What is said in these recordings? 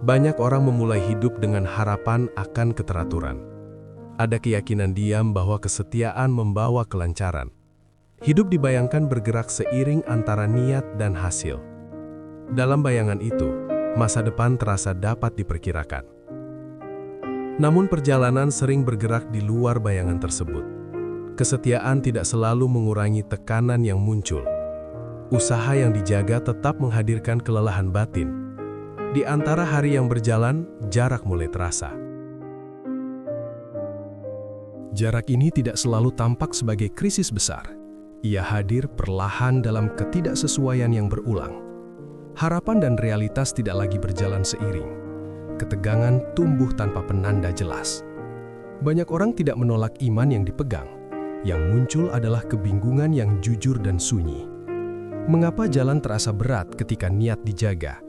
Banyak orang memulai hidup dengan harapan akan keteraturan. Ada keyakinan diam bahwa kesetiaan membawa kelancaran. Hidup dibayangkan bergerak seiring antara niat dan hasil. Dalam bayangan itu, masa depan terasa dapat diperkirakan. Namun perjalanan sering bergerak di luar bayangan tersebut. Kesetiaan tidak selalu mengurangi tekanan yang muncul. Usaha yang dijaga tetap menghadirkan kelelahan batin. Di antara hari yang berjalan, jarak mulai terasa. Jarak ini tidak selalu tampak sebagai krisis besar. Ia hadir perlahan dalam ketidaksesuaian yang berulang. Harapan dan realitas tidak lagi berjalan seiring. Ketegangan tumbuh tanpa penanda jelas. Banyak orang tidak menolak iman yang dipegang. Yang muncul adalah kebingungan yang jujur dan sunyi. Mengapa jalan terasa berat ketika niat dijaga?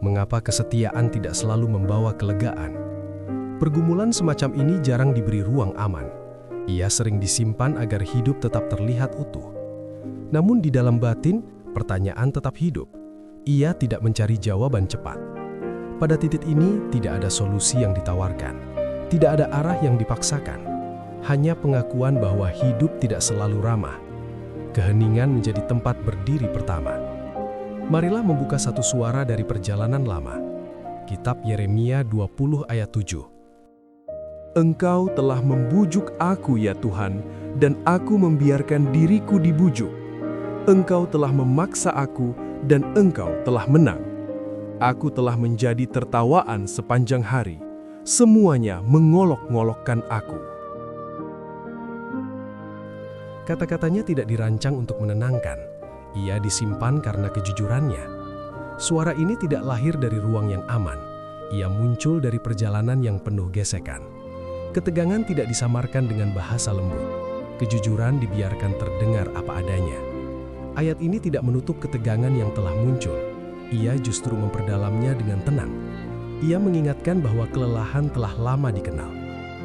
Mengapa kesetiaan tidak selalu membawa kelegaan? Pergumulan semacam ini jarang diberi ruang aman. Ia sering disimpan agar hidup tetap terlihat utuh. Namun di dalam batin, pertanyaan tetap hidup. Ia tidak mencari jawaban cepat. Pada titik ini, tidak ada solusi yang ditawarkan. Tidak ada arah yang dipaksakan. Hanya pengakuan bahwa hidup tidak selalu ramah. Keheningan menjadi tempat berdiri pertama. Marilah membuka satu suara dari perjalanan lama. Kitab Yeremia 20 ayat 7. Engkau telah membujuk aku ya Tuhan, dan aku membiarkan diriku dibujuk. Engkau telah memaksa aku, dan Engkau telah menang. Aku telah menjadi tertawaan sepanjang hari. Semuanya mengolok-ngolokkan aku. Kata-katanya tidak dirancang untuk menenangkan. Ia disimpan karena kejujurannya. Suara ini tidak lahir dari ruang yang aman. Ia muncul dari perjalanan yang penuh gesekan. Ketegangan tidak disamarkan dengan bahasa lembut. Kejujuran dibiarkan terdengar apa adanya. Ayat ini tidak menutup ketegangan yang telah muncul. Ia justru memperdalamnya dengan tenang. Ia mengingatkan bahwa kelelahan telah lama dikenal.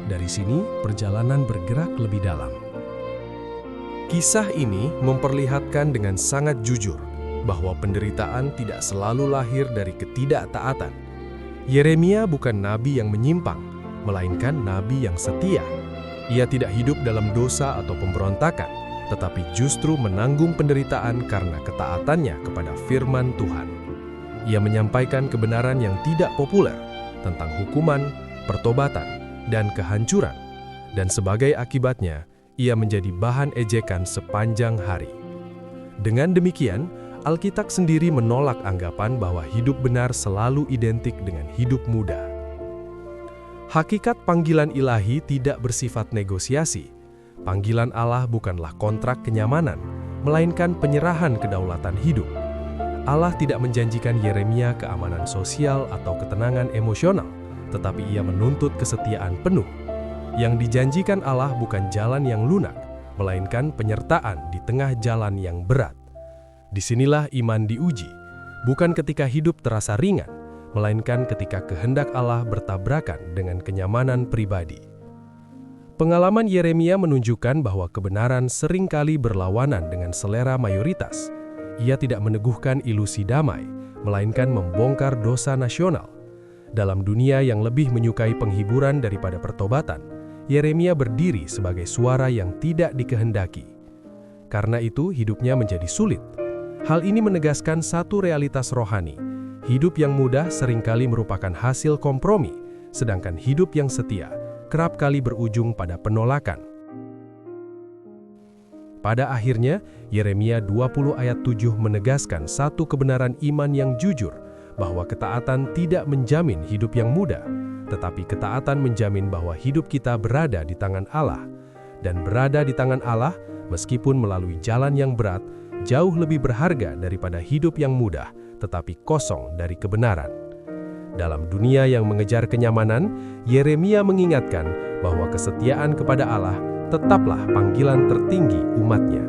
Dari sini, perjalanan bergerak lebih dalam. Kisah ini memperlihatkan dengan sangat jujur bahwa penderitaan tidak selalu lahir dari ketidaktaatan. Yeremia bukan nabi yang menyimpang, melainkan nabi yang setia. Ia tidak hidup dalam dosa atau pemberontakan, tetapi justru menanggung penderitaan karena ketaatannya kepada firman Tuhan. Ia menyampaikan kebenaran yang tidak populer tentang hukuman, pertobatan, dan kehancuran. Dan sebagai akibatnya, ia menjadi bahan ejekan sepanjang hari. Dengan demikian, Alkitab sendiri menolak anggapan bahwa hidup benar selalu identik dengan hidup mudah. Hakikat panggilan ilahi tidak bersifat negosiasi. Panggilan Allah bukanlah kontrak kenyamanan, melainkan penyerahan kedaulatan hidup. Allah tidak menjanjikan Yeremia keamanan sosial atau ketenangan emosional, tetapi ia menuntut kesetiaan penuh. Yang dijanjikan Allah bukan jalan yang lunak, melainkan penyertaan di tengah jalan yang berat. Disinilah iman diuji, bukan ketika hidup terasa ringan, melainkan ketika kehendak Allah bertabrakan dengan kenyamanan pribadi. Pengalaman Yeremia menunjukkan bahwa kebenaran seringkali berlawanan dengan selera mayoritas. Ia tidak meneguhkan ilusi damai, melainkan membongkar dosa nasional. Dalam dunia yang lebih menyukai penghiburan daripada pertobatan, Yeremia berdiri sebagai suara yang tidak dikehendaki. Karena itu, hidupnya menjadi sulit. Hal ini menegaskan satu realitas rohani. Hidup yang mudah seringkali merupakan hasil kompromi, sedangkan hidup yang setia kerap kali berujung pada penolakan. Pada akhirnya, Yeremia 20 ayat 7 menegaskan satu kebenaran iman yang jujur, bahwa ketaatan tidak menjamin hidup yang mudah, tetapi ketaatan menjamin bahwa hidup kita berada di tangan Allah. Dan berada di tangan Allah, meskipun melalui jalan yang berat, jauh lebih berharga daripada hidup yang mudah, tetapi kosong dari kebenaran. Dalam dunia yang mengejar kenyamanan, Yeremia mengingatkan bahwa kesetiaan kepada Allah tetaplah panggilan tertinggi umatnya.